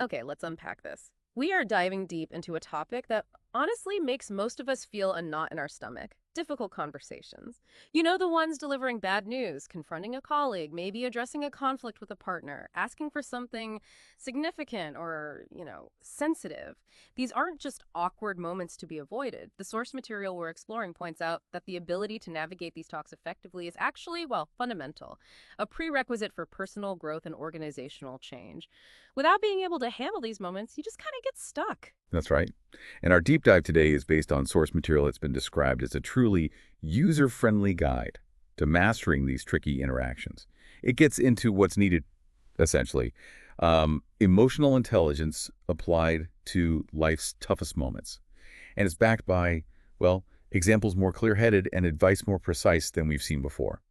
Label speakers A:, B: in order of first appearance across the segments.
A: Okay, let's unpack this. We are diving deep into a topic that honestly makes most of us feel a knot in our stomach. Difficult conversations. You know, the ones delivering bad news, confronting a colleague, maybe addressing a conflict with a partner, asking for something significant or, sensitive. These aren't just awkward moments to be avoided. The source material we're exploring points out that the ability to navigate these talks effectively is actually, well, fundamental, a prerequisite for personal growth and organizational change. Without being able to handle these moments, you just kind of get stuck.
B: That's right. And our deep dive today is based on source material that's been described as a truly user-friendly guide to mastering these tricky interactions. It gets into what's needed, essentially. Emotional intelligence applied to life's toughest moments. And it's backed by, well, examples more clear-headed and advice more precise than we've seen before.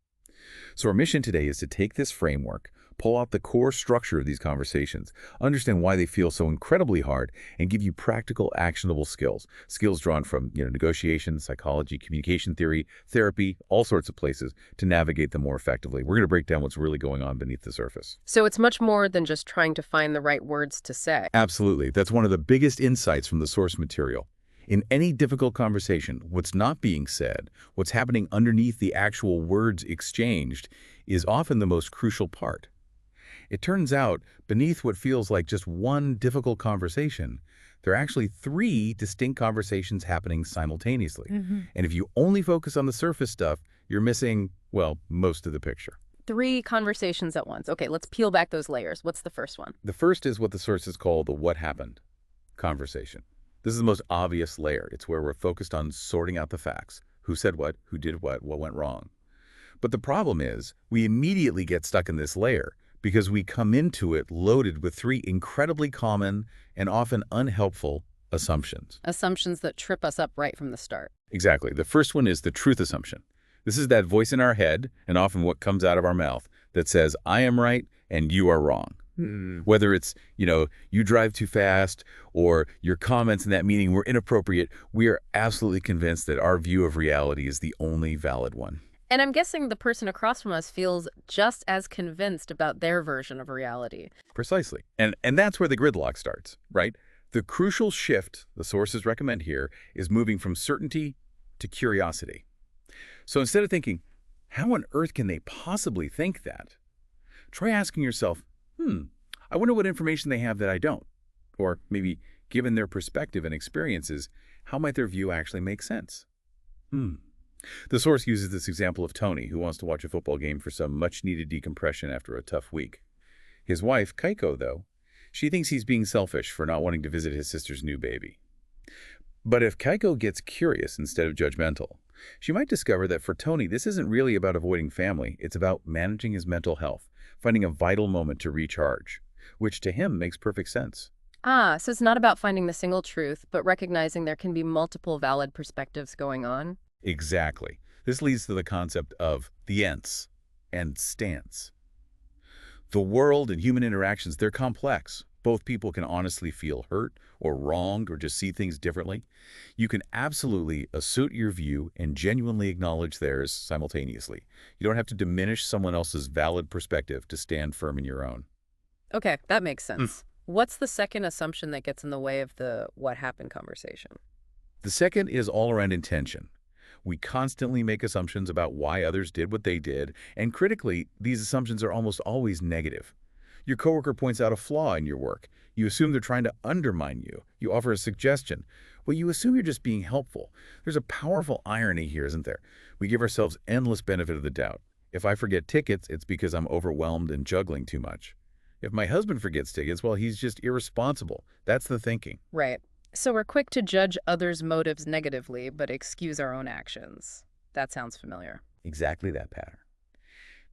B: So our mission today is to take this framework, pull out the core structure of these conversations, understand why they feel so incredibly hard, and give you practical, actionable skills. Skills drawn from, negotiation, psychology, communication theory, therapy, all sorts of places to navigate them more effectively. We're going to break down what's really going on beneath the surface.
A: So it's much more than just trying to find the right words to say.
B: Absolutely. That's one of the biggest insights from the source material. In any difficult conversation, what's not being said, what's happening underneath the actual words exchanged, is often the most crucial part. It turns out, beneath what feels like just one difficult conversation, there are actually three distinct conversations happening simultaneously. And if you only focus on the surface stuff, you're missing, well, most of the picture.
A: Three conversations at once. Okay, let's peel back those layers. What's the first one?
B: The first is what the sources call the what happened conversation. This is the most obvious layer. It's where we're focused on sorting out the facts. Who said what, who did what went wrong. But the problem is, we immediately get stuck in this layer because we come into it loaded with three incredibly common and often unhelpful assumptions.
A: Assumptions that trip us up right from the start.
B: Exactly. The first one is the truth assumption. This is that voice in our head, and often what comes out of our mouth, that says, I am right and you are wrong. Whether it's, you drive too fast or your comments in that meeting were inappropriate, we are absolutely convinced that our view of reality is the only valid one.
A: And I'm guessing the person across from us feels just as convinced about their version of reality.
B: Precisely. And that's where the gridlock starts, right? The crucial shift the sources recommend here is moving from certainty to curiosity. So instead of thinking, how on earth can they possibly think that? Try asking yourself, I wonder what information they have that I don't. Or maybe, given their perspective and experiences, how might their view actually make sense? The source uses this example of Tony, who wants to watch a football game for some much-needed decompression after a tough week. His wife, Keiko, though, she thinks he's being selfish for not wanting to visit his sister's new baby. But if Keiko gets curious instead of judgmental, she might discover that for Tony, this isn't really about avoiding family. It's about managing his mental health, finding a vital moment to recharge, which to him makes perfect sense.
A: So it's not about finding the single truth, but recognizing there can be multiple valid perspectives going on.
B: Exactly. This leads to the concept of the ents and stance. The world and human interactions, they're complex. Both people can honestly feel hurt or wronged or just see things differently. You can absolutely assert your view and genuinely acknowledge theirs simultaneously. You don't have to diminish someone else's valid perspective to stand firm in your own.
A: Okay, that makes sense. What's the second assumption that gets in the way of the what happened conversation?
B: The second is all around intention. We constantly make assumptions about why others did what they did, and critically, these assumptions are almost always negative. Your coworker points out a flaw in your work. You assume they're trying to undermine you. You offer a suggestion. Well, you assume you're just being helpful. There's a powerful irony here, isn't there? We give ourselves endless benefit of the doubt. If I forget tickets, it's because I'm overwhelmed and juggling too much. If my husband forgets tickets, well, he's just irresponsible. That's the thinking.
A: Right. So we're quick to judge others' motives negatively, but excuse our own actions. That sounds familiar.
B: Exactly that pattern.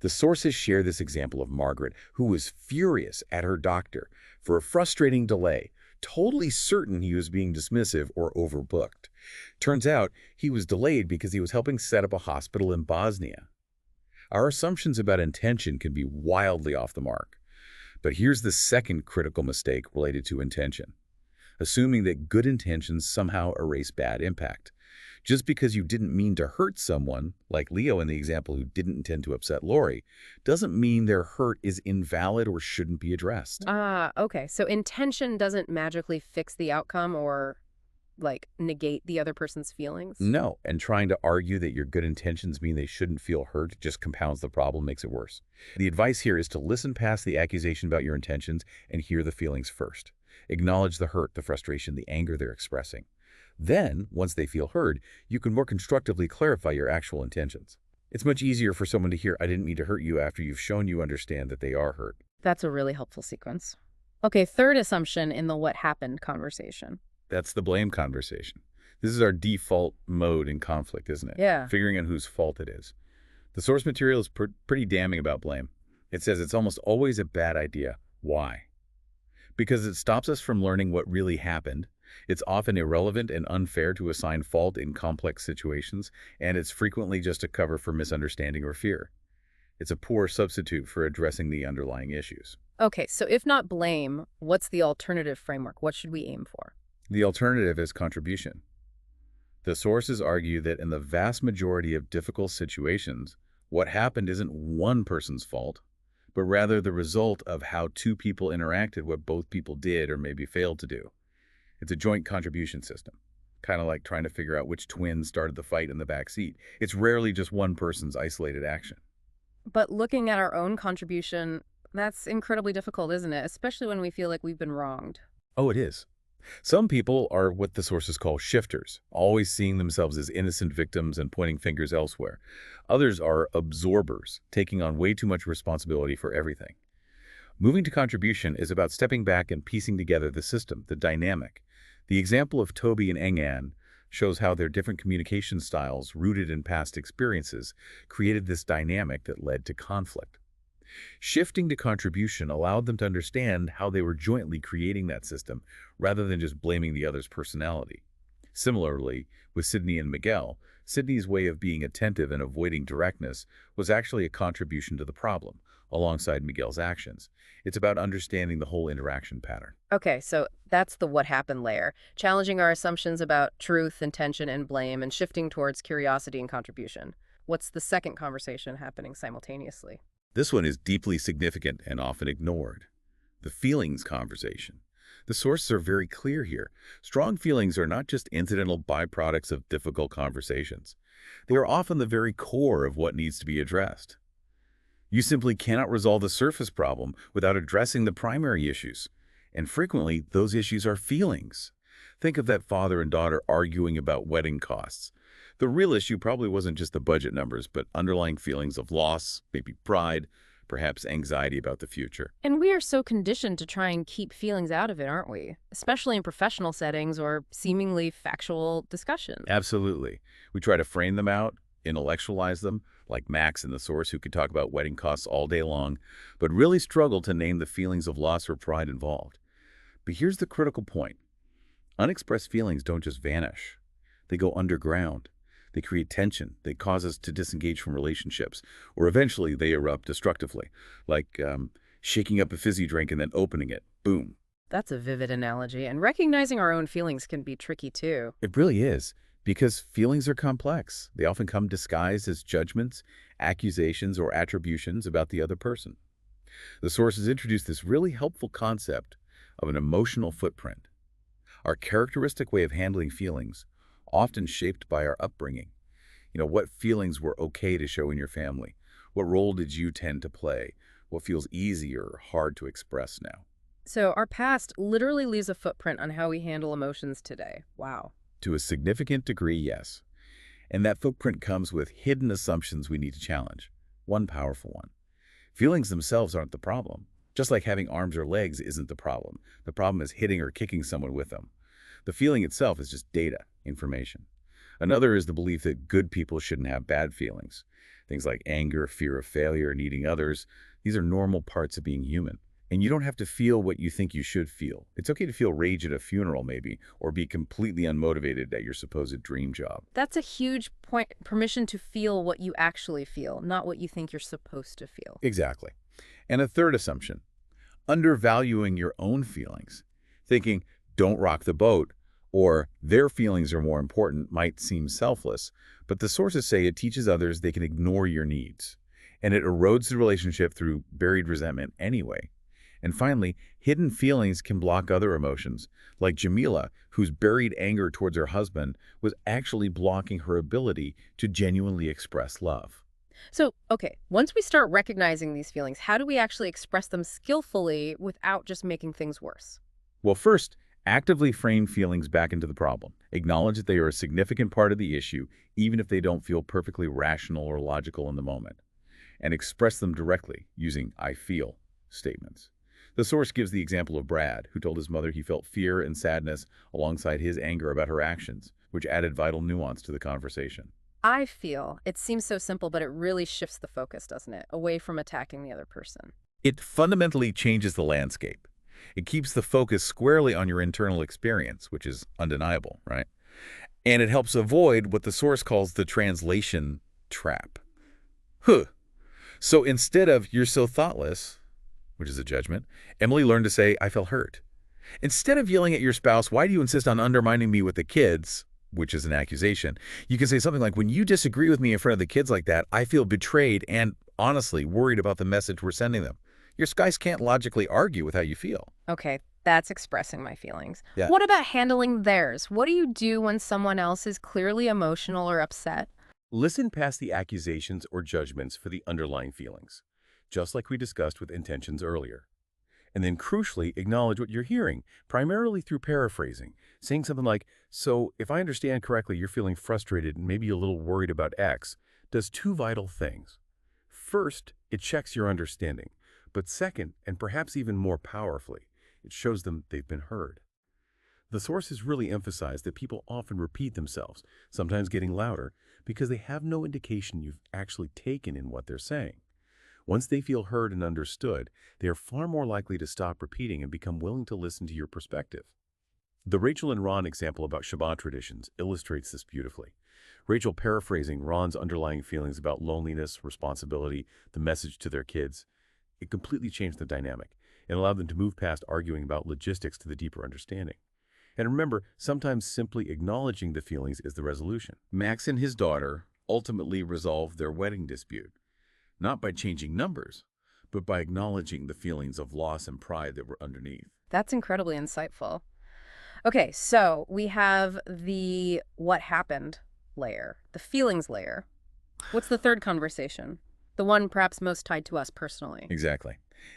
B: The sources share this example of Margaret, who was furious at her doctor for a frustrating delay, totally certain he was being dismissive or overbooked. Turns out he was delayed because he was helping set up a hospital in Bosnia. Our assumptions about intention can be wildly off the mark. But here's the second critical mistake related to intention: assuming that good intentions somehow erase bad impact. Just because you didn't mean to hurt someone, like Leo in the example who didn't intend to upset Lori, doesn't mean their hurt is invalid or shouldn't be addressed.
A: Ah, okay. So intention doesn't magically fix the outcome or, like, negate the other person's feelings?
B: No, and trying to argue that your good intentions mean they shouldn't feel hurt just compounds the problem, makes it worse. The advice here is to listen past the accusation about your intentions and hear the feelings first. Acknowledge the hurt, the frustration, the anger they're expressing. Then, once they feel heard, you can more constructively clarify your actual intentions. It's much easier for someone to hear, "I didn't mean to hurt you," after you've shown you understand that they are hurt.
A: That's a really helpful sequence. Okay, third assumption in the what happened conversation.
B: That's the blame conversation. This is our default mode in conflict, isn't it?
A: Yeah.
B: Figuring out whose fault it is. The source material is pretty damning about blame. It says it's almost always a bad idea. Why? Because it stops us from learning what really happened. It's often irrelevant and unfair to assign fault in complex situations, and it's frequently just a cover for misunderstanding or fear. It's a poor substitute for addressing the underlying issues.
A: Okay, so if not blame, what's the alternative framework? What should we aim for?
B: The alternative is contribution. The sources argue that in the vast majority of difficult situations, what happened isn't one person's fault, but rather the result of how two people interacted, what both people did or maybe failed to do. It's a joint contribution system, kind of like trying to figure out which twin started the fight in the back seat. It's rarely just one person's isolated action.
A: But looking at our own contribution, that's incredibly difficult, isn't it? Especially when we feel like we've been wronged.
B: Oh, it is. Some people are what the sources call shifters, always seeing themselves as innocent victims and pointing fingers elsewhere. Others are absorbers, taking on way too much responsibility for everything. Moving to contribution is about stepping back and piecing together the system, the dynamic. The example of Toby and Engan shows how their different communication styles, rooted in past experiences, created this dynamic that led to conflict. Shifting to contribution allowed them to understand how they were jointly creating that system, rather than just blaming the other's personality. Similarly, with Sydney and Miguel, Sydney's way of being attentive and avoiding directness was actually a contribution to the problem, alongside Miguel's actions. It's about understanding the whole interaction pattern.
A: Okay, so that's the what happened layer, challenging our assumptions about truth, intention, and blame, and shifting towards curiosity and contribution. What's the second conversation happening simultaneously?
B: This one is deeply significant and often ignored. The feelings conversation. The sources are very clear here. Strong feelings are not just incidental byproducts of difficult conversations. They are often the very core of what needs to be addressed. You simply cannot resolve the surface problem without addressing the primary issues. And frequently, those issues are feelings. Think of that father and daughter arguing about wedding costs. The real issue probably wasn't just the budget numbers, but underlying feelings of loss, maybe pride, perhaps anxiety about the future.
A: And we are so conditioned to try and keep feelings out of it, aren't we? Especially in professional settings or seemingly factual discussions.
B: Absolutely. We try to frame them out, intellectualize them, like Max in the source who could talk about wedding costs all day long, but really struggle to name the feelings of loss or pride involved. But here's the critical point. Unexpressed feelings don't just vanish. They go underground. They create tension. They cause us to disengage from relationships, or eventually they erupt destructively, like shaking up a fizzy drink and then opening it. Boom.
A: That's a vivid analogy, and recognizing our own feelings can be tricky too.
B: It really is, because feelings are complex. They often come disguised as judgments, accusations, or attributions about the other person. The sources introduce this really helpful concept of an emotional footprint. Our characteristic way of handling feelings, often shaped by our upbringing. What feelings were okay to show in your family? What role did you tend to play? What feels easy or hard to express now?
A: So our past literally leaves a footprint on how we handle emotions today. Wow.
B: To a significant degree, yes. And that footprint comes with hidden assumptions we need to challenge. One powerful one. Feelings themselves aren't the problem. Just like having arms or legs isn't the problem. The problem is hitting or kicking someone with them. The feeling itself is just data, information. Another is the belief that good people shouldn't have bad feelings. Things like anger, fear of failure, needing others. These are normal parts of being human. And you don't have to feel what you think you should feel. It's okay to feel rage at a funeral, maybe, or be completely unmotivated at your supposed dream job.
A: That's a huge point. Permission to feel what you actually feel, not what you think you're supposed to feel.
B: Exactly. And a third assumption, undervaluing your own feelings. Thinking, don't rock the boat, Or their feelings are more important might seem selfless, but the sources say it teaches others they can ignore your needs. And it erodes the relationship through buried resentment anyway. And finally, hidden feelings can block other emotions, like Jamila, whose buried anger towards her husband was actually blocking her ability to genuinely express love.
A: So, okay, once we start recognizing these feelings, how do we actually express them skillfully without just making things worse?
B: Well, first, actively frame feelings back into the problem. Acknowledge that they are a significant part of the issue, even if they don't feel perfectly rational or logical in the moment. And express them directly using "I feel" statements. The source gives the example of Brad, who told his mother he felt fear and sadness alongside his anger about her actions, which added vital nuance to the conversation.
A: I feel it seems so simple, but it really shifts the focus, doesn't it? Away from attacking the other person.
B: It fundamentally changes the landscape. It keeps the focus squarely on your internal experience, which is undeniable, right? And it helps avoid what the source calls the translation trap. Huh. So instead of "you're so thoughtless," which is a judgment, Emily learned to say, "I felt hurt." Instead of yelling at your spouse, "Why do you insist on undermining me with the kids?" which is an accusation, you can say something like, "When you disagree with me in front of the kids like that, I feel betrayed and, honestly, worried about the message we're sending them." Your guys can't logically argue with how you feel.
A: Okay, that's expressing my feelings.
B: Yeah.
A: What about handling theirs? What do you do when someone else is clearly emotional or upset?
C: Listen past the accusations or judgments for the underlying feelings, just like we discussed with intentions earlier. And then crucially, acknowledge what you're hearing, primarily through paraphrasing, saying something like, "So if I understand correctly, you're feeling frustrated and maybe a little worried about X," does two vital things. First, it checks your understanding. But second, and perhaps even more powerfully, it shows them they've been heard. The sources really emphasize that people often repeat themselves, sometimes getting louder, because they have no indication you've actually taken in what they're saying. Once they feel heard and understood, they are far more likely to stop repeating and become willing to listen to your perspective. The Rachel and Ron example about Shabbat traditions illustrates this beautifully. Rachel paraphrasing Ron's underlying feelings about loneliness, responsibility, the message to their kids. It completely changed the dynamic and allowed them to move past arguing about logistics to the deeper understanding. And remember, sometimes simply acknowledging the feelings is the resolution. Max and his daughter ultimately resolved their wedding dispute, not by changing numbers, but by acknowledging the feelings of loss and pride that were underneath.
A: That's incredibly insightful. Okay, so we have the what happened layer, the feelings layer. What's the third conversation? The one perhaps most tied to us personally.
B: Exactly.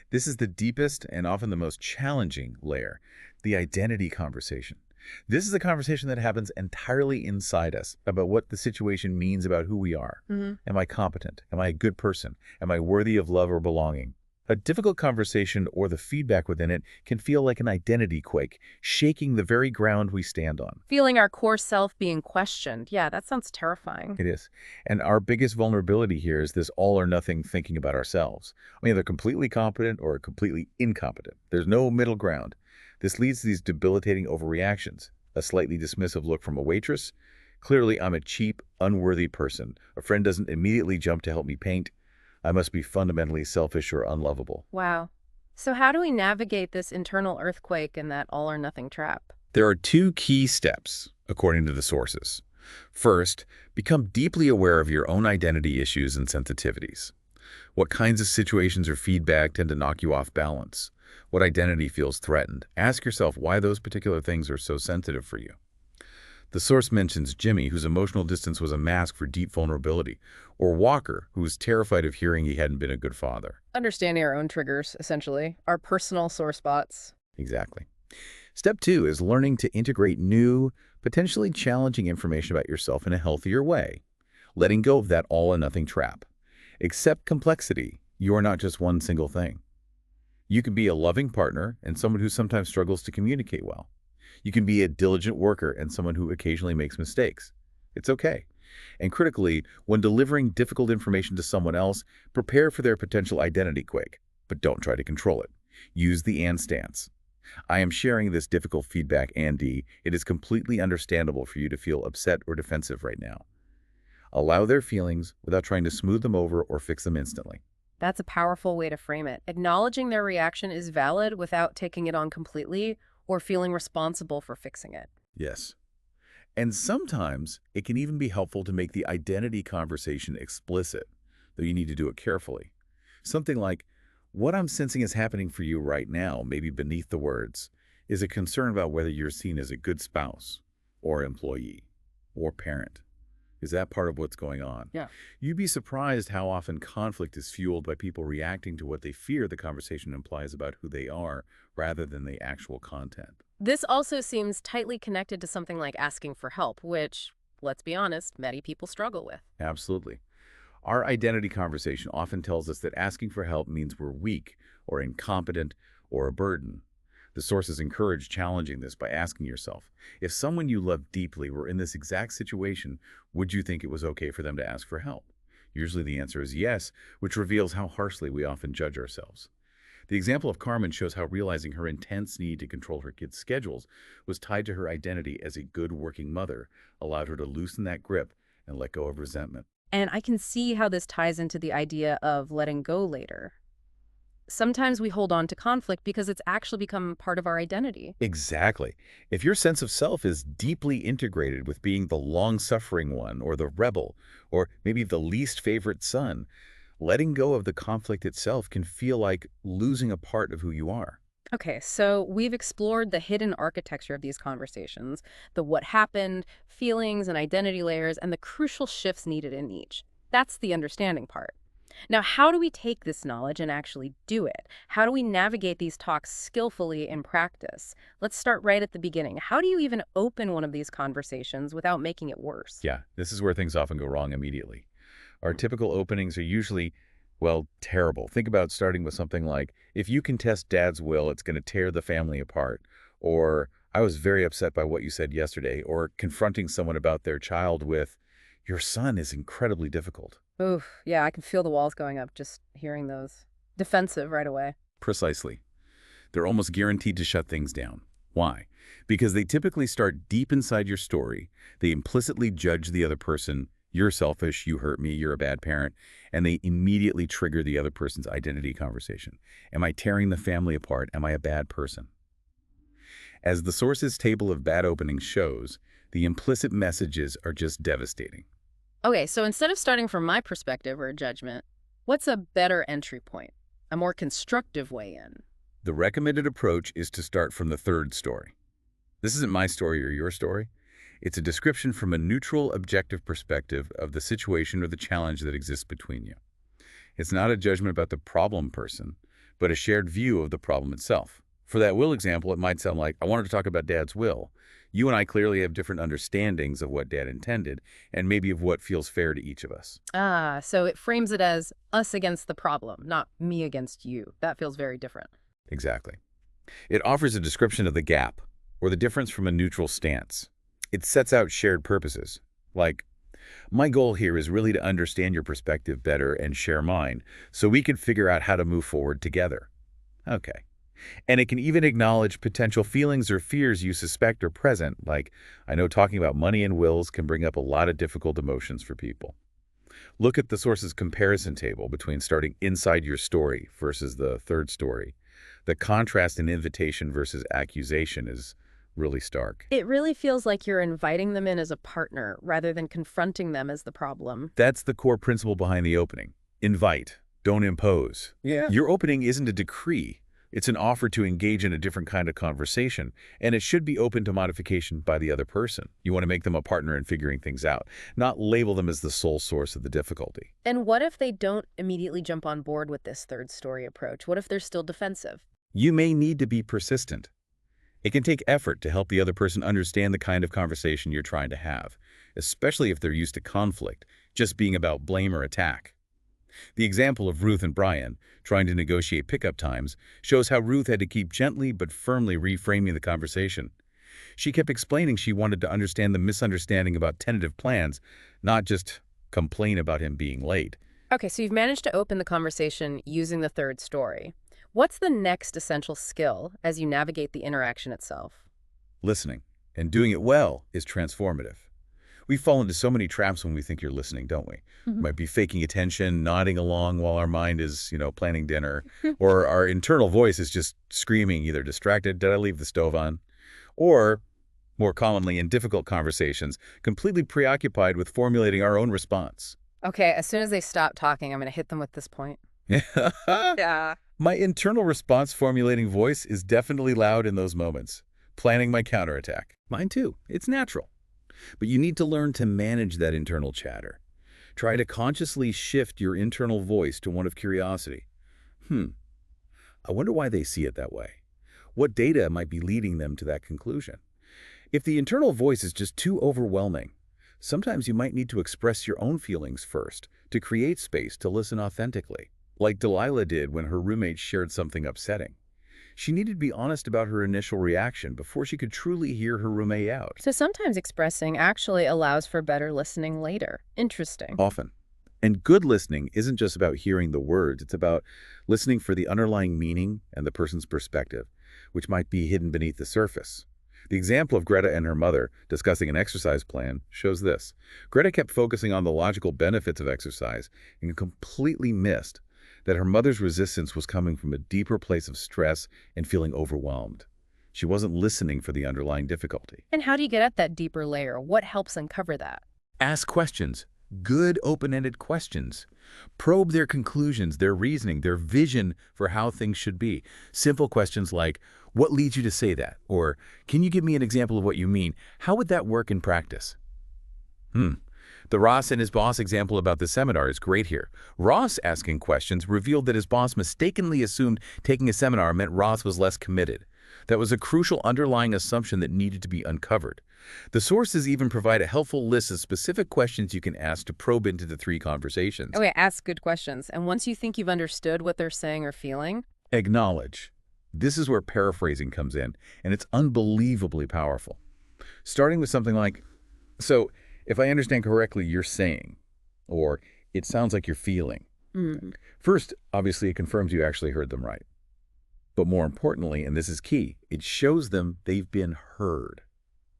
B: This is the deepest and often the most challenging layer, the identity conversation. This is a conversation that happens entirely inside us about what the situation means about who we are. Am I competent? Am I a good person? Am I worthy of love or belonging? A difficult conversation or the feedback within it can feel like an identity quake, shaking the very ground we stand on.
A: Feeling our core self being questioned. Yeah, that sounds terrifying.
B: It is. And our biggest vulnerability here is this all or nothing thinking about ourselves. I mean, either completely competent or completely incompetent. There's no middle ground. This leads to these debilitating overreactions. A slightly dismissive look from a waitress. Clearly, I'm a cheap, unworthy person. A friend doesn't immediately jump to help me paint. I must be fundamentally selfish or unlovable.
A: Wow. So how do we navigate this internal earthquake and that all or nothing trap?
B: There are two key steps, according to the sources. First, become deeply aware of your own identity issues and sensitivities. What kinds of situations or feedback tend to knock you off balance? What identity feels threatened? Ask yourself why those particular things are so sensitive for you. The source mentions Jimmy, whose emotional distance was a mask for deep vulnerability, or Walker, who was terrified of hearing he hadn't been a good father.
A: Understanding our own triggers, essentially, our personal sore spots.
B: Exactly. Step 2 is learning to integrate new, potentially challenging information about yourself in a healthier way, letting go of that all or nothing trap. Accept complexity. You are not just one single thing. You can be a loving partner and someone who sometimes struggles to communicate well. You can be a diligent worker and someone who occasionally makes mistakes. It's okay. And critically, when delivering difficult information to someone else, prepare for their potential identity quake, but don't try to control it. Use the and stance. I am sharing this difficult feedback, Andy. It is completely understandable for you to feel upset or defensive right now. Allow their feelings without trying to smooth them over or fix them instantly.
A: That's a powerful way to frame it. Acknowledging their reaction is valid without taking it on completely or feeling responsible for fixing it.
B: Yes. And sometimes it can even be helpful to make the identity conversation explicit, though you need to do it carefully. Something like, what I'm sensing is happening for you right now, maybe beneath the words, is a concern about whether you're seen as a good spouse or employee or parent. Is that part of what's going on?
C: Yeah.
B: You'd be surprised how often conflict is fueled by people reacting to what they fear the conversation implies about who they are rather than the actual content.
A: This also seems tightly connected to something like asking for help, which, let's be honest, many people struggle with.
B: Absolutely. Our identity conversation often tells us that asking for help means we're weak or incompetent or a burden. The sources encourage challenging this by asking yourself, if someone you love deeply were in this exact situation, would you think it was okay for them to ask for help? Usually the answer is yes, which reveals how harshly we often judge ourselves. The example of Carmen shows how realizing her intense need to control her kids' schedules was tied to her identity as a good working mother, allowed her to loosen that grip and let go of resentment.
A: And I can see how this ties into the idea of letting go later. Sometimes we hold on to conflict because it's actually become part of our identity.
B: Exactly. If your sense of self is deeply integrated with being the long-suffering one or the rebel or maybe the least favorite son, letting go of the conflict itself can feel like losing a part of who you are.
A: Okay, so we've explored the hidden architecture of these conversations, the what happened, feelings and identity layers, and the crucial shifts needed in each. That's the understanding part. Now, how do we take this knowledge and actually do it? How do we navigate these talks skillfully in practice? Let's start right at the beginning. How do you even open one of these conversations without making it worse?
B: Yeah, this is where things often go wrong immediately. Our typical openings are usually, well, terrible. Think about starting with something like, if you contest Dad's will, it's going to tear the family apart. Or, I was very upset by what you said yesterday. Or confronting someone about their child with, your son is incredibly difficult.
A: Oof, yeah, I can feel the walls going up just hearing those. Defensive right away.
B: Precisely. They're almost guaranteed to shut things down. Why? Because they typically start deep inside your story. They implicitly judge the other person. You're selfish, you hurt me, you're a bad parent, and they immediately trigger the other person's identity conversation. Am I tearing the family apart? Am I a bad person? As the sources table of bad openings shows, the implicit messages are just devastating.
A: Okay, so instead of starting from my perspective or a judgment, what's a better entry point? A more constructive way in?
B: The recommended approach is to start from the third story. This isn't my story or your story. It's a description from a neutral, objective perspective of the situation or the challenge that exists between you. It's not a judgment about the problem person, but a shared view of the problem itself. For that will example, it might sound like, I wanted to talk about Dad's will. You and I clearly have different understandings of what Dad intended, and maybe of what feels fair to each of us.
A: Ah, so it frames it as us against the problem, not me against you. That feels very different.
B: Exactly. It offers a description of the gap, or the difference from a neutral stance. It sets out shared purposes, like, my goal here is really to understand your perspective better and share mine, so we can figure out how to move forward together. Okay. And it can even acknowledge potential feelings or fears you suspect are present, like, I know talking about money and wills can bring up a lot of difficult emotions for people. Look at the source's comparison table between starting inside your story versus the third story. The contrast in invitation versus accusation is really stark.
A: It really feels like you're inviting them in as a partner rather than confronting them as the problem.
B: That's the core principle behind the opening. Invite, don't impose.
C: Yeah.
B: Your opening isn't a decree. It's an offer to engage in a different kind of conversation, and it should be open to modification by the other person. You want to make them a partner in figuring things out, not label them as the sole source of the difficulty.
A: And what if they don't immediately jump on board with this third story approach? What if they're still defensive?
B: You may need to be persistent. It can take effort to help the other person understand the kind of conversation you're trying to have, especially if they're used to conflict, just being about blame or attack. The example of Ruth and Brian trying to negotiate pickup times shows how Ruth had to keep gently but firmly reframing the conversation. She kept explaining she wanted to understand the misunderstanding about tentative plans, not just complain about him being late.
A: Okay, so you've managed to open the conversation using the third story. What's the next essential skill as you navigate the interaction itself?
B: Listening, and doing it well, is transformative. We fall into so many traps when we think you're listening, don't we?
A: Mhm.
B: Might be faking attention, nodding along while our mind is, planning dinner, or our internal voice is just screaming, either distracted, did I leave the stove on? Or more commonly in difficult conversations, completely preoccupied with formulating our own response.
A: Okay, as soon as they stop talking, I'm going to hit them with this point. Yeah.
B: My internal response formulating voice is definitely loud in those moments, planning my counterattack. Mine too. It's natural. But you need to learn to manage that internal chatter. Try to consciously shift your internal voice to one of curiosity. I wonder why they see it that way. What data might be leading them to that conclusion? If the internal voice is just too overwhelming, sometimes you might need to express your own feelings first to create space to listen authentically, like Delilah did when her roommate shared something upsetting. She needed to be honest about her initial reaction before she could truly hear her roommate out.
A: So sometimes expressing actually allows for better listening later. Interesting.
B: Often. And good listening isn't just about hearing the words, it's about listening for the underlying meaning and the person's perspective, which might be hidden beneath the surface. The example of Greta and her mother discussing an exercise plan shows this. Greta kept focusing on the logical benefits of exercise and completely missed that her mother's resistance was coming from a deeper place of stress and feeling overwhelmed. She wasn't listening for the underlying difficulty.
A: And how do you get at that deeper layer? What helps uncover that?
B: Ask questions. Good open-ended questions. Probe their conclusions, their reasoning, their vision for how things should be. Simple questions like, what leads you to say that? Or, can you give me an example of what you mean? How would that work in practice? The Ross and his boss example about the seminar is great here. Ross asking questions revealed that his boss mistakenly assumed taking a seminar meant Ross was less committed. That was a crucial underlying assumption that needed to be uncovered. The sources even provide a helpful list of specific questions you can ask to probe into the three conversations.
A: Okay, ask good questions. And once you think you've understood what they're saying or feeling,
B: acknowledge. This is where paraphrasing comes in, and it's unbelievably powerful. Starting with something like, so, if I understand correctly, you're saying, or it sounds like you're feeling. First, obviously, it confirms you actually heard them right. But more importantly, and this is key, it shows them they've been heard.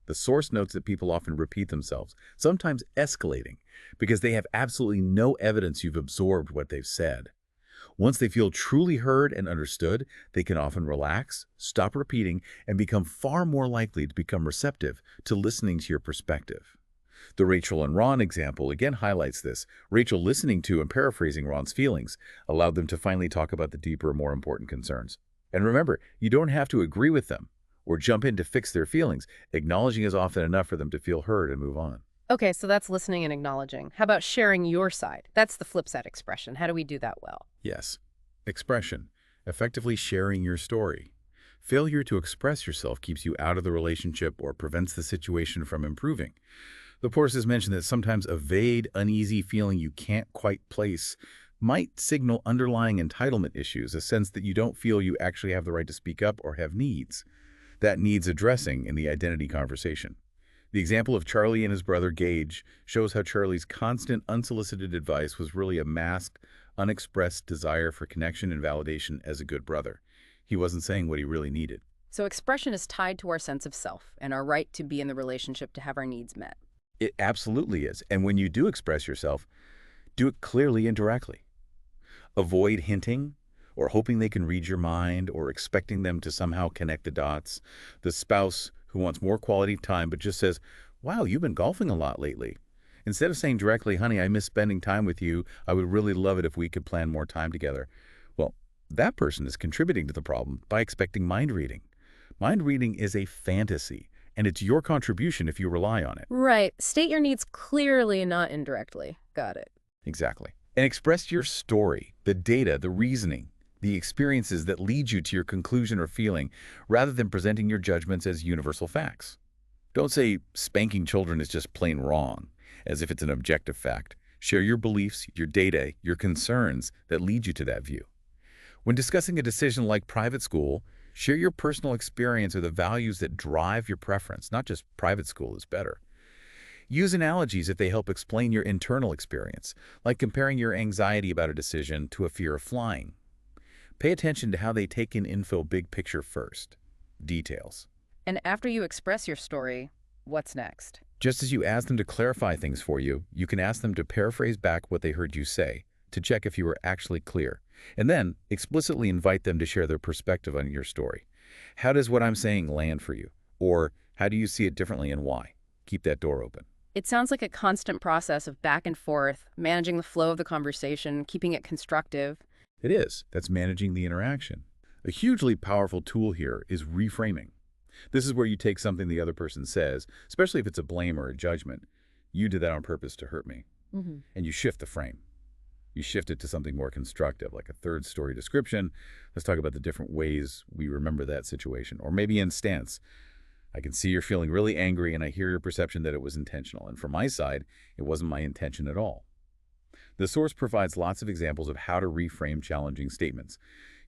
B: The source notes that people often repeat themselves, sometimes escalating, because they have absolutely no evidence you've absorbed what they've said. Once they feel truly heard and understood, they can often relax, stop repeating, and become far more likely to become receptive to listening to your perspective. The Rachel and Ron example again highlights this. Rachel listening to and paraphrasing Ron's feelings allowed them to finally talk about the deeper, more important concerns. And remember, you don't have to agree with them or jump in to fix their feelings. Acknowledging is often enough for them to feel heard and move on.
A: okay, so that's listening and acknowledging. How about sharing your side? That's the flip side expression. How do we do that well?
B: Yes. Expression. Effectively sharing your story. Failure to express yourself keeps you out of the relationship or prevents the situation from improving. The courses mention that sometimes a vague, uneasy feeling you can't quite place might signal underlying entitlement issues, a sense that you don't feel you actually have the right to speak up or have needs. That needs addressing in the identity conversation. The example of Charlie and his brother Gage shows how Charlie's constant, unsolicited advice was really a masked, unexpressed desire for connection and validation as a good brother. He wasn't saying what he really needed.
A: So expression is tied to our sense of self and our right to be in the relationship to have our needs met.
B: It absolutely is. And when you do express yourself, do it clearly and directly. Avoid hinting or hoping they can read your mind or expecting them to somehow connect the dots. The spouse who wants more quality time but just says, wow, you've been golfing a lot lately. Instead of saying directly, honey, I miss spending time with you. I would really love it if we could plan more time together. Well, that person is contributing to the problem by expecting mind reading. Mind reading is a fantasy, and it's your contribution if you rely on it.
A: Right. State your needs clearly and not indirectly. Got it.
B: Exactly. And express your story, the data, the reasoning, the experiences that lead you to your conclusion or feeling, rather than presenting your judgments as universal facts. Don't say spanking children is just plain wrong, as if it's an objective fact. Share your beliefs, your data, your concerns that lead you to that view. When discussing a decision like private school, share your personal experience or the values that drive your preference, not just private school is better. Use analogies if they help explain your internal experience, like comparing your anxiety about a decision to a fear of flying. Pay attention to how they take in info big picture first. Details.
A: And after you express your story, what's next?
B: Just as you ask them to clarify things for you, you can ask them to paraphrase back what they heard you say to check if you were actually clear. And then explicitly invite them to share their perspective on your story. How does what I'm saying land for you? Or how do you see it differently and why? Keep that door open.
A: It sounds like a constant process of back and forth, managing the flow of the conversation, keeping it constructive.
B: It is. That's managing the interaction. A hugely powerful tool here is reframing. This is where you take something the other person says, especially if it's a blame or a judgment. You did that on purpose to hurt me. And you shift the frame. You shift it to something more constructive, like a third-story description. Let's talk about the different ways we remember that situation. Or maybe in stance. I can see you're feeling really angry, and I hear your perception that it was intentional. And from my side, it wasn't my intention at all. The source provides lots of examples of how to reframe challenging statements.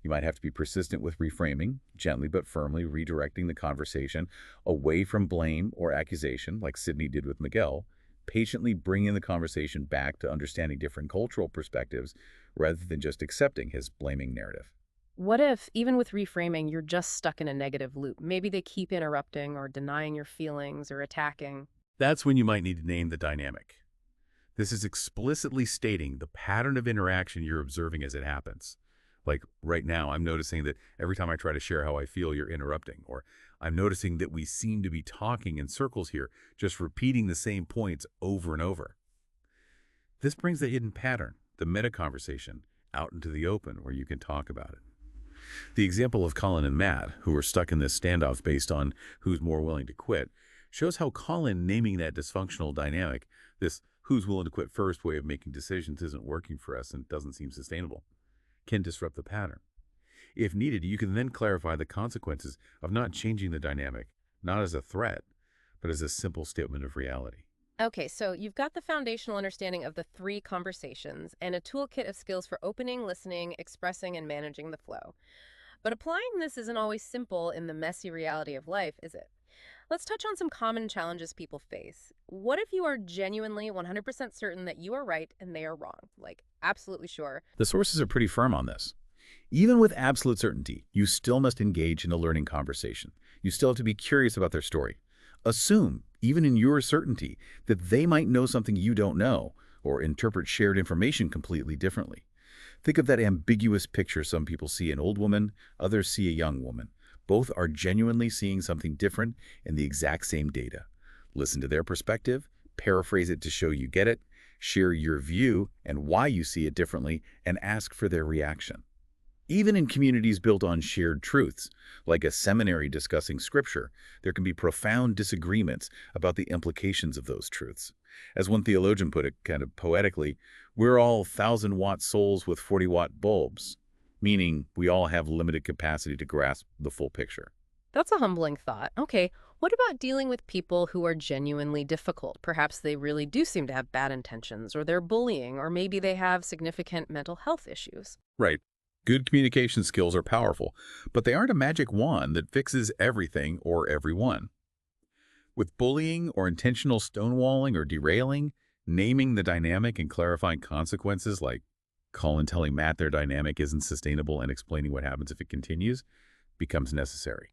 B: You might have to be persistent with reframing, gently but firmly redirecting the conversation away from blame or accusation, like Sydney did with Miguel, patiently bringing the conversation back to understanding different cultural perspectives rather than just accepting his blaming narrative.
A: What if, even with reframing, you're just stuck in a negative loop? Maybe they keep interrupting or denying your feelings or attacking.
C: That's when you might need to name the dynamic. This is explicitly stating the pattern of interaction you're observing as it happens. Like right now, I'm noticing that every time I try to share how I feel, you're interrupting. Or I'm noticing that we seem to be talking in circles here, just repeating the same points over and over. This brings the hidden pattern, the meta-conversation, out into the open where you can talk about it. The example of Colin and Matt, who were stuck in this standoff based on who's more willing to quit, shows how Colin naming that dysfunctional dynamic, this who's willing to quit first way of making decisions isn't working for us and doesn't seem sustainable, can disrupt the pattern. If needed, you can then clarify the consequences of not changing the dynamic, not as a threat, but as a simple statement of reality.
A: Okay, so you've got the foundational understanding of the three conversations and a toolkit of skills for opening, listening, expressing, and managing the flow. But applying this isn't always simple in the messy reality of life, is it? Let's touch on some common challenges people face. What if you are genuinely 100% certain that you are right and they are wrong? Like, absolutely sure.
B: The sources are pretty firm on this. Even with absolute certainty, you still must engage in a learning conversation. You still have to be curious about their story. Assume, even in your certainty, that they might know something you don't know, or interpret shared information completely differently. Think of that ambiguous picture some people see an old woman, others see a young woman. Both are genuinely seeing something different in the exact same data. Listen to their perspective, paraphrase it to show you get it, share your view and why you see it differently, and ask for their reaction. Even in communities built on shared truths, like a seminary discussing scripture, there can be profound disagreements about the implications of those truths. As one theologian put it kind of poetically, we're all 1,000-watt souls with 40-watt bulbs, meaning we all have limited capacity to grasp the full picture.
A: That's a humbling thought. Okay, what about dealing with people who are genuinely difficult? Perhaps they really do seem to have bad intentions, or they're bullying, or maybe they have significant mental health issues.
B: Right. Good communication skills are powerful, but they aren't a magic wand that fixes everything or everyone. With bullying or intentional stonewalling or derailing, naming the dynamic and clarifying consequences like Colin telling Matt their dynamic isn't sustainable and explaining what happens if it continues becomes necessary.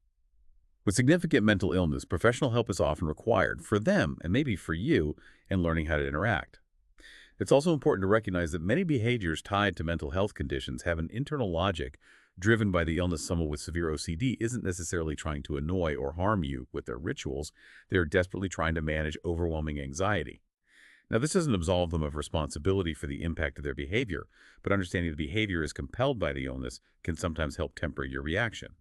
B: With significant mental illness, professional help is often required for them and maybe for you in learning how to interact. It's also important to recognize that many behaviors tied to mental health conditions have an internal logic driven by the illness. Someone with severe OCD isn't necessarily trying to annoy or harm you with their rituals. They're desperately trying to manage overwhelming anxiety. Now, this doesn't absolve them of responsibility for the impact of their behavior, but understanding the behavior is compelled by the illness can sometimes help temper your reaction.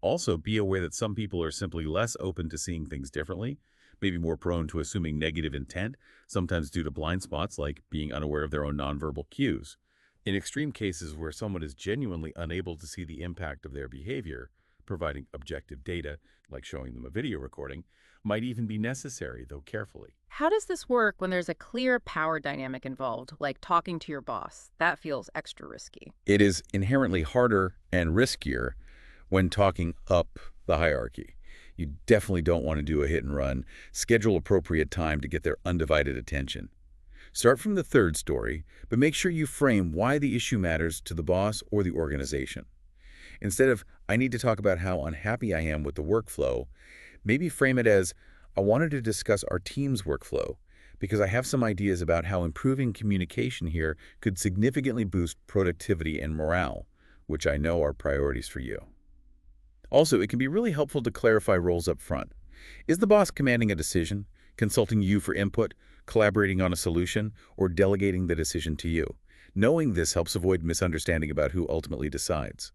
B: Also, be aware that some people are simply less open to seeing things differently, maybe more prone to assuming negative intent, sometimes due to blind spots like being unaware of their own nonverbal cues. In extreme cases where someone is genuinely unable to see the impact of their behavior, providing objective data, like showing them a video recording, might even be necessary, though carefully.
A: How does this work when there's a clear power dynamic involved, like talking to your boss? That feels extra risky.
B: It is inherently harder and riskier when talking up the hierarchy. You definitely don't want to do a hit and run. Schedule appropriate time to get their undivided attention. Start from the third story, but make sure you frame why the issue matters to the boss or the organization. Instead of, I need to talk about how unhappy I am with the workflow, maybe frame it as, I wanted to discuss our team's workflow because I have some ideas about how improving communication here could significantly boost productivity and morale, which I know are priorities for you. Also, it can be really helpful to clarify roles up front. Is the boss commanding a decision, consulting you for input, collaborating on a solution, or delegating the decision to you? Knowing this helps avoid misunderstanding about who ultimately decides.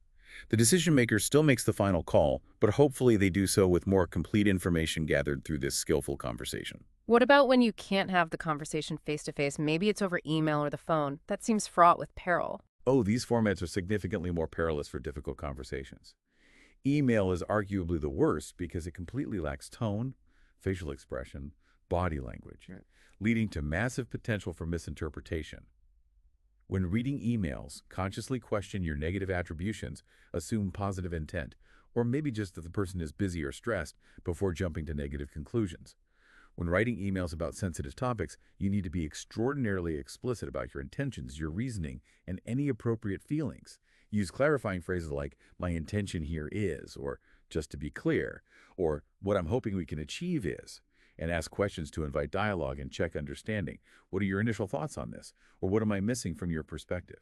B: The decision maker still makes the final call, but hopefully they do so with more complete information gathered through this skillful conversation.
A: What about when you can't have the conversation face to face? Maybe it's over email or the phone. That seems fraught with peril.
C: Oh, these formats are significantly more perilous for difficult conversations. Email is arguably the worst because it completely lacks tone, facial expression, body language,
A: Right.
C: leading to massive potential for misinterpretation. When reading emails, consciously question your negative attributions, assume positive intent, or maybe just that the person is busy or stressed before jumping to negative conclusions. When writing emails about sensitive topics, you need to be extraordinarily explicit about your intentions, your reasoning, and any appropriate feelings. Use clarifying phrases like, "my intention here is," or "just to be clear," or "what I'm hoping we can achieve is," and ask questions to invite dialogue and check understanding. What are your initial thoughts on this? Or what am I missing from your perspective?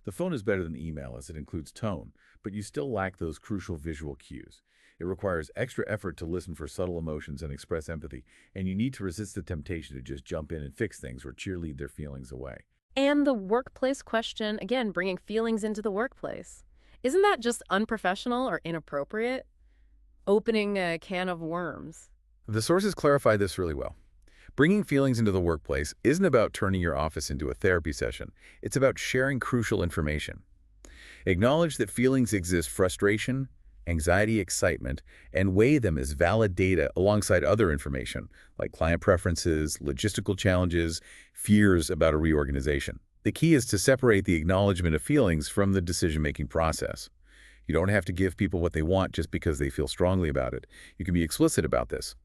C: The phone is better than email as it includes tone, but you still lack those crucial visual cues. It requires extra effort to listen for subtle emotions and express empathy, and you need to resist the temptation to just jump in and fix things or cheerlead their feelings away.
A: And the workplace question, again, bringing feelings into the workplace. Isn't that just unprofessional or inappropriate? Opening a can of worms.
B: The sources clarify this really well. Bringing feelings into the workplace isn't about turning your office into a therapy session. It's about sharing crucial information. Acknowledge that feelings exist: frustration, anxiety, excitement, and weigh them as valid data alongside other information, like client preferences, logistical challenges, fears about a reorganization. The key is to separate the acknowledgement of feelings from the decision-making process. You don't have to give people what they want just because they feel strongly about it. You can be explicit about this.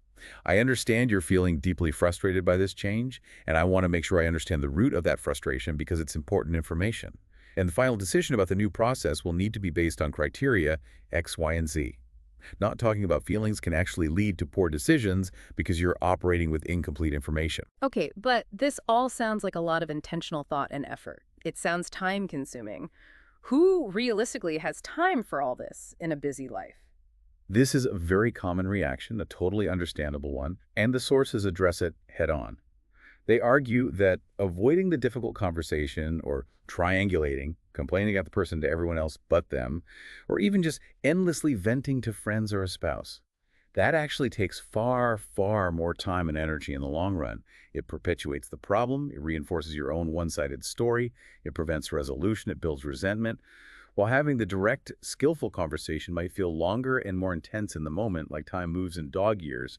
B: I understand you're feeling deeply frustrated by this change, and I want to make sure I understand the root of that frustration because it's important information. And the final decision about the new process will need to be based on criteria X, Y, and Z. Not talking about feelings can actually lead to poor decisions because you're operating with incomplete information.
A: Okay, but this all sounds like a lot of intentional thought and effort. It sounds time-consuming. Who realistically has time for all this in a busy life?
B: This is a very common reaction, a totally understandable one, and the sources address it head-on. They argue that avoiding the difficult conversation or triangulating, complaining about the person to everyone else but them, or even just endlessly venting to friends or a spouse, that actually takes far, far more time and energy in the long run. It perpetuates the problem, it reinforces your own one-sided story, it prevents resolution, it builds resentment, while having the direct, skillful conversation might feel longer and more intense in the moment, like time moves in dog years.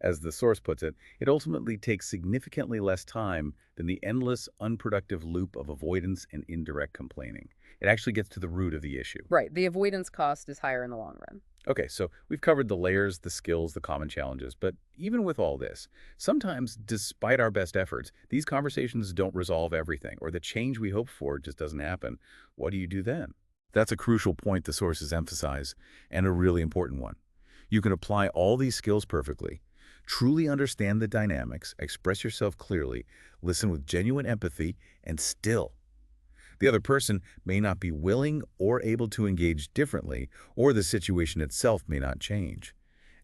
B: As the source puts it, it ultimately takes significantly less time than the endless, unproductive loop of avoidance and indirect complaining. It actually gets to the root of the issue.
A: Right, the avoidance cost is higher in the long run.
B: Okay, so we've covered the layers, the skills, the common challenges, but even with all this, sometimes, despite our best efforts, these conversations don't resolve everything, or the change we hope for just doesn't happen. What do you do then? That's a crucial point the sources emphasize, and a really important one. You can apply all these skills perfectly, truly understand the dynamics, express yourself clearly, listen with genuine empathy, and still, the other person may not be willing or able to engage differently, or the situation itself may not change.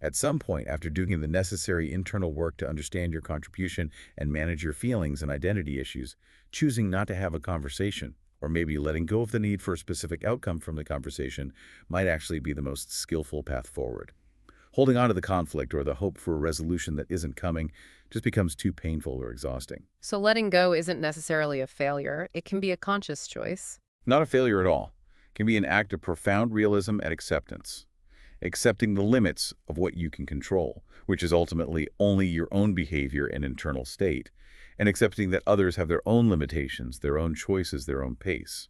B: At some point, after doing the necessary internal work to understand your contribution and manage your feelings and identity issues, choosing not to have a conversation, or maybe letting go of the need for a specific outcome from the conversation, might actually be the most skillful path forward. Holding on to the conflict or the hope for a resolution that isn't coming just becomes too painful or exhausting.
A: So letting go isn't necessarily a failure. It can be a conscious choice.
B: Not a failure at all. It can be an act of profound realism and acceptance. Accepting the limits of what you can control, which is ultimately only your own behavior and internal state, and accepting that others have their own limitations, their own choices, their own pace.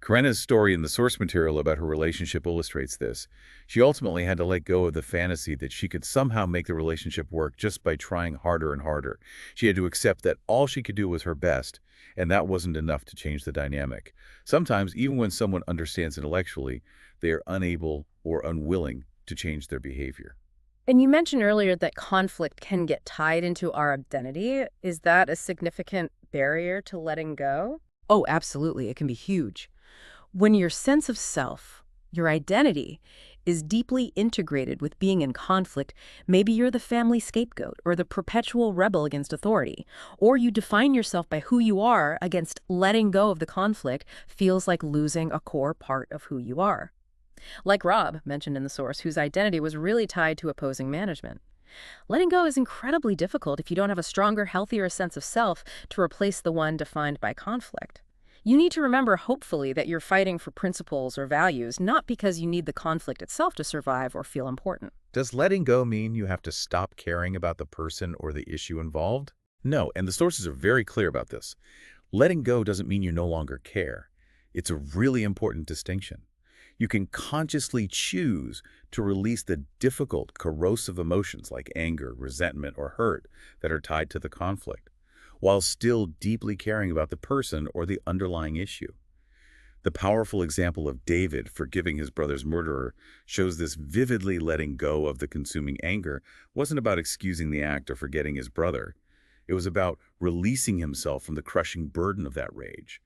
B: Karena's story in the source material about her relationship illustrates this. She ultimately had to let go of the fantasy that she could somehow make the relationship work just by trying harder and harder. She had to accept that all she could do was her best, and that wasn't enough to change the dynamic. Sometimes, even when someone understands intellectually, they are unable or unwilling to change their behavior.
A: And you mentioned earlier that conflict can get tied into our identity. Is that a significant barrier to letting go? Oh, absolutely. It can be huge. When your sense of self, your identity,
D: is deeply integrated with being in conflict, maybe you're the family scapegoat or the perpetual rebel against authority, or you define yourself by who you are against letting go of the conflict feels like losing a core part of who you are. Like Rob, mentioned in the source, whose identity was really tied to opposing management. Letting go is incredibly difficult if you don't have a stronger, healthier sense of self to replace the one defined by conflict. You need to remember, hopefully, that you're fighting for principles or values, not because you need the conflict itself to survive or feel important.
B: Does letting go mean you have to stop caring about the person or the issue involved? No, and the sources are very clear about this. Letting go doesn't mean you no longer care. It's a really important distinction. You can consciously choose to release the difficult, corrosive emotions like anger, resentment, or hurt that are tied to the conflict, while still deeply caring about the person or the underlying issue. The powerful example of David forgiving his brother's murderer shows this vividly. Letting go of the consuming anger wasn't about excusing the act or forgetting his brother. It was about releasing himself from the crushing burden of that rage,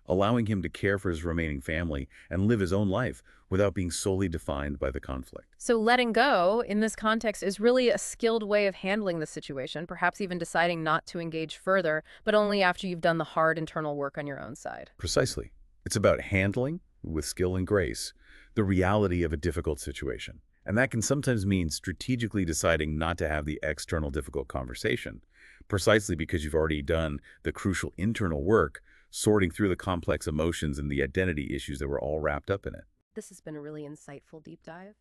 B: allowing him to care for his remaining family and live his own life without being solely defined by the conflict.
A: So letting go, in this context, is really a skilled way of handling the situation, perhaps even deciding not to engage further, but only after you've done the hard internal work on your own side.
B: Precisely. It's about handling, with skill and grace, the reality of a difficult situation. And that can sometimes mean strategically deciding not to have the external difficult conversation, precisely because you've already done the crucial internal work sorting through the complex emotions and the identity issues that were all wrapped up in it.
A: This has been a really insightful deep dive.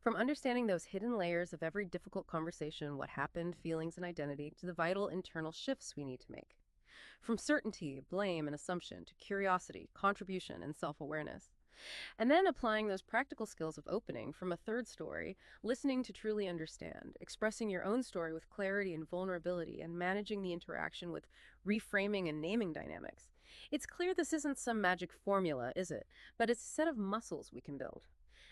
A: From understanding those hidden layers of every difficult conversation, what happened, feelings, and identity, to the vital internal shifts we need to make. From certainty, blame, and assumption, to curiosity, contribution, and self-awareness. And then applying those practical skills of opening from a third story, listening to truly understand, expressing your own story with clarity and vulnerability, and managing the interaction with reframing and naming dynamics. It's clear this isn't some magic formula, is it? But it's a set of muscles we can build.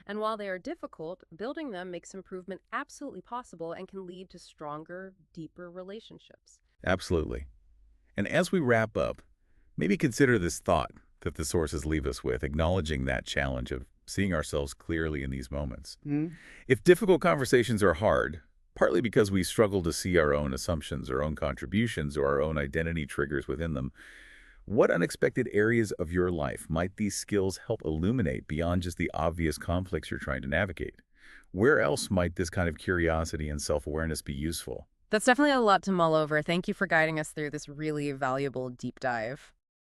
A: And while they are difficult, building them makes improvement absolutely possible and can lead to stronger, deeper relationships.
B: Absolutely. And as we wrap up, maybe consider this thought that the sources leave us with, acknowledging that challenge of seeing ourselves clearly in these moments. If difficult conversations are hard, partly because we struggle to see our own assumptions, our own contributions, or our own identity triggers within them, what unexpected areas of your life might these skills help illuminate beyond just the obvious conflicts you're trying to navigate? Where else might this kind of curiosity and self-awareness be useful?
A: That's definitely a lot to mull over. Thank you for guiding us through this really valuable deep dive.